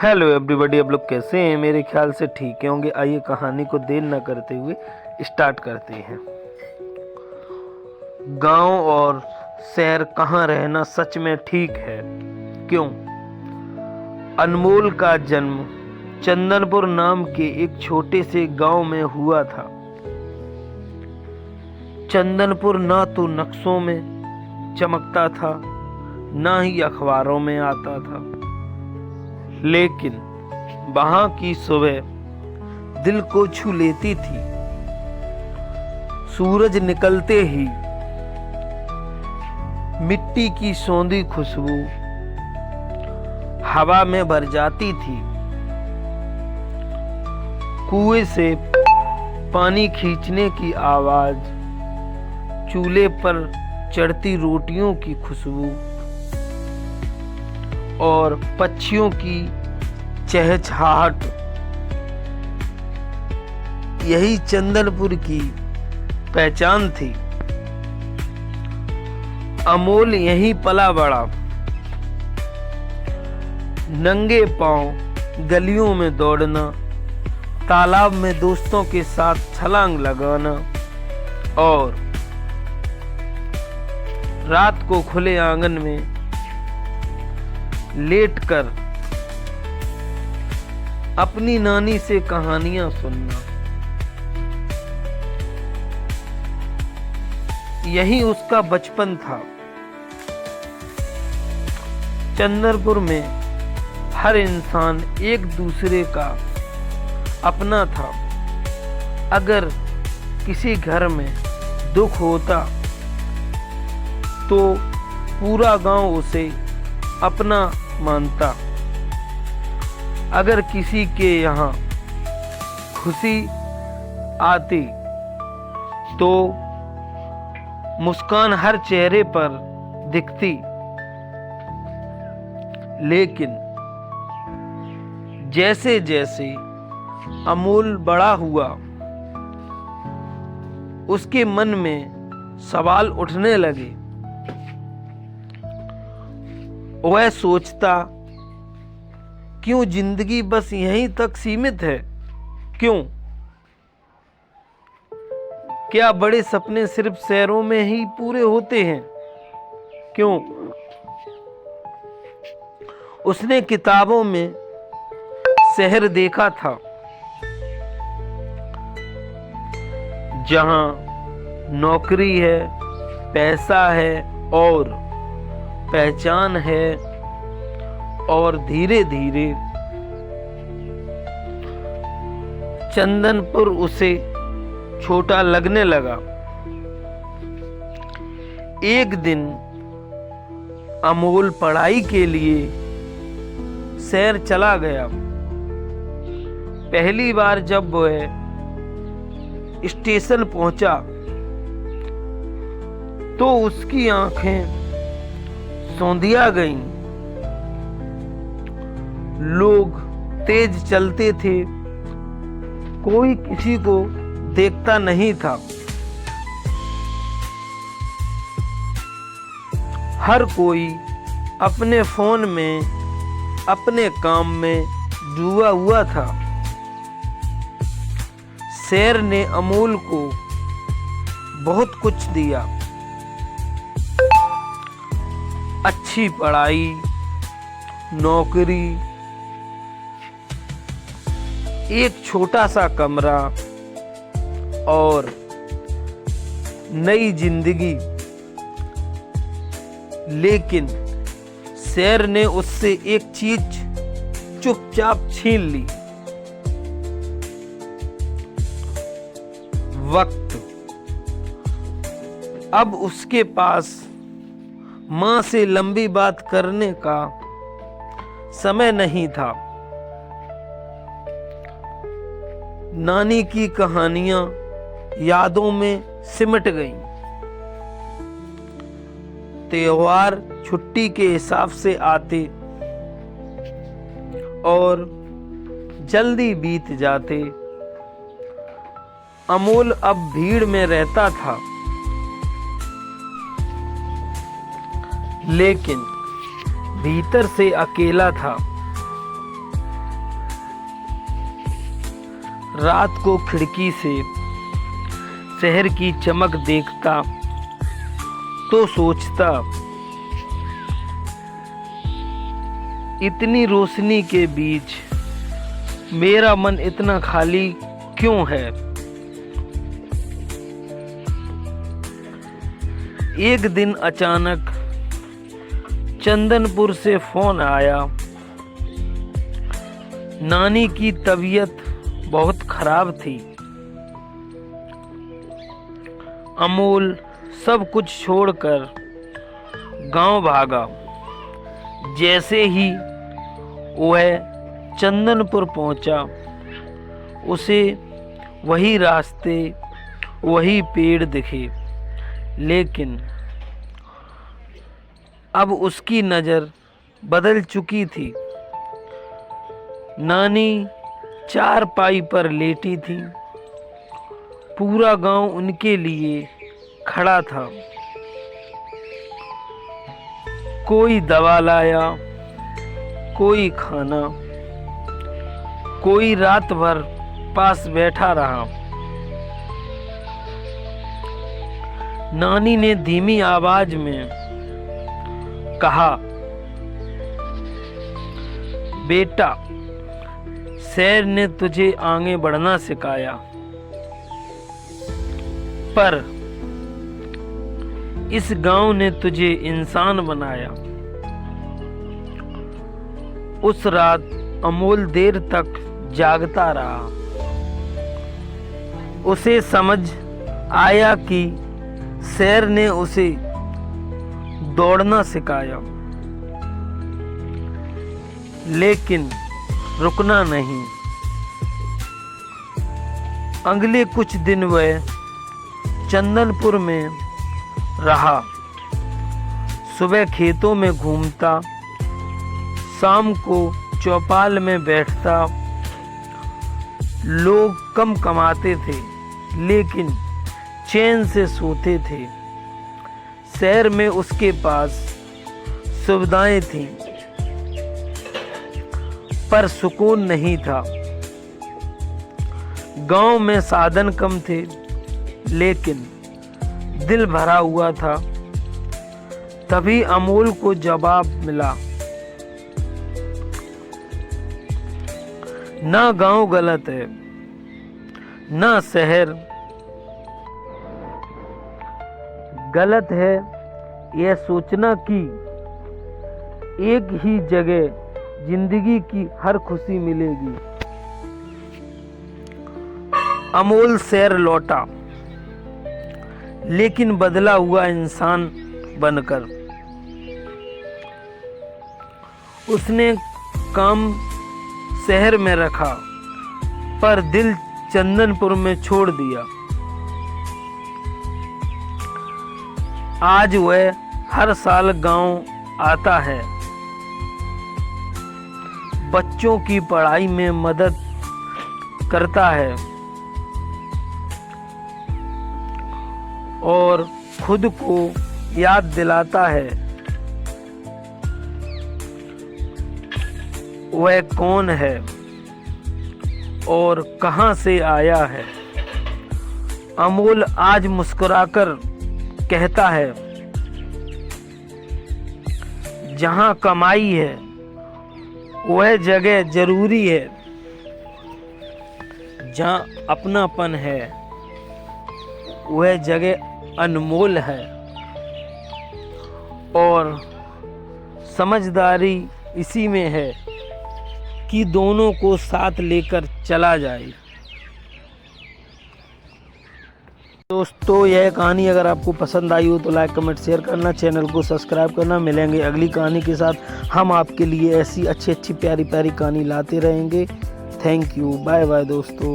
Hello everybody, आप लोग कैसे हैं? मेरे ख्याल से ठीक होंगे। आइए कहानी को देर न करते हुए स्टार्ट करते हैं। गांव और शहर कहाँ रहना सच में ठीक है? क्यों? अनमोल का जन्म चंदनपुर नाम के एक छोटे से गांव में हुआ था। चंदनपुर ना तो नक्शों में चमकता था, ना ही अखबारों में आता था, लेकिन वहां की सुबह दिल को छू लेती थी। सूरज निकलते ही मिट्टी की सौंधी खुशबू हवा में भर जाती थी। कुएं से पानी खींचने की आवाज, चूल्हे पर चढ़ती रोटियों की खुशबू और पक्षियों की चहचहाहट, यही चंदनपुर की पहचान थी। अमोल यहीं पला बड़ा। नंगे पांव गलियों में दौड़ना, तालाब में दोस्तों के साथ छलांग लगाना और रात को खुले आंगन में लेटकर अपनी नानी से कहानियां सुनना, यही उसका बचपन था। चंदनपुर में हर इंसान एक दूसरे का अपना था। अगर किसी घर में दुख होता तो पूरा गांव उसे अपना मानता। अगर किसी के यहाँ खुशी आती तो मुस्कान हर चेहरे पर दिखती। लेकिन जैसे जैसे अमोल बड़ा हुआ, उसके मन में सवाल उठने लगे। वह सोचता, क्यों जिंदगी बस यहीं तक सीमित है? क्यों? क्या बड़े सपने सिर्फ शहरों में ही पूरे होते हैं? क्यों? उसने किताबों में शहर देखा था, जहां नौकरी है, पैसा है और पहचान है, और धीरे धीरे चंदनपुर उसे छोटा लगने लगा। एक दिन अमोल पढ़ाई के लिए शहर चला गया। पहली बार जब वह स्टेशन पहुंचा तो उसकी आंखें सौंधिया गईं। लोग तेज चलते थे, कोई किसी को देखता नहीं था। हर कोई अपने फोन में, अपने काम में डूबा हुआ था। शहर ने अमोल को बहुत कुछ दिया। अच्छी पढ़ाई, नौकरी, एक छोटा सा कमरा और नई जिंदगी। लेकिन शहर ने उससे एक चीज चुपचाप छीन ली, वक्त। अब उसके पास मां से लंबी बात करने का समय नहीं था। नानी की कहानियां यादों में सिमट गईं। त्योहार छुट्टी के हिसाब से आते और जल्दी बीत जाते। अमोल अब भीड़ में रहता था, लेकिन भीतर से अकेला था। रात को खिड़की से शहर की चमक देखता तो सोचता, इतनी रोशनी के बीच मेरा मन इतना खाली क्यों है। एक दिन अचानक चंदनपुर से फोन आया। नानी की तबीयत बहुत खराब थी। अमोल सब कुछ छोड़कर गांव भागा। जैसे ही वह चंदनपुर पहुंचा, उसे वही रास्ते, वही पेड़ दिखे, लेकिन अब उसकी नज़र बदल चुकी थी। नानी चारपाई पर लेटी थी। पूरा गांव उनके लिए खड़ा था। कोई दवा लाया, कोई खाना, कोई रात भर पास बैठा रहा। नानी ने धीमी आवाज में कहा, बेटा, शहर ने तुझे आगे बढ़ना सिखाया, पर इस गांव ने तुझे इंसान बनाया। उस रात अमोल देर तक जागता रहा। उसे समझ आया कि शहर ने उसे दौड़ना सिखाया, लेकिन रुकना नहीं। अगले कुछ दिन वह चंदनपुर में रहा। सुबह खेतों में घूमता, शाम को चौपाल में बैठता। लोग कम कमाते थे, लेकिन चैन से सोते थे। शहर में उसके पास सुविधाएं थीं, पर सुकून नहीं था। गांव में साधन कम थे, लेकिन दिल भरा हुआ था। तभी अमोल को जवाब मिला, ना गांव गलत है, ना शहर गलत है। यह सोचना कि एक ही जगह जिंदगी की हर खुशी मिलेगी। अमोल शहर लौटा, लेकिन बदला हुआ इंसान बनकर। उसने काम शहर में रखा, पर दिल चंदनपुर में छोड़ दिया। आज वह हर साल गांव आता है, बच्चों की पढ़ाई में मदद करता है और खुद को याद दिलाता है वह कौन है और कहां से आया है। अमोल आज मुस्कुराकर कहता है, जहां कमाई है वह जगह जरूरी है, जहां अपनापन है वह जगह अनमोल है। और समझदारी इसी में है कि दोनों को साथ लेकर चला जाए। दोस्तों, यह कहानी अगर आपको पसंद आई हो तो लाइक कमेंट शेयर करना, चैनल को सब्सक्राइब करना। मिलेंगे अगली कहानी के साथ। हम आपके लिए ऐसी अच्छी अच्छी प्यारी प्यारी कहानी लाते रहेंगे। थैंक यू, बाय बाय दोस्तों।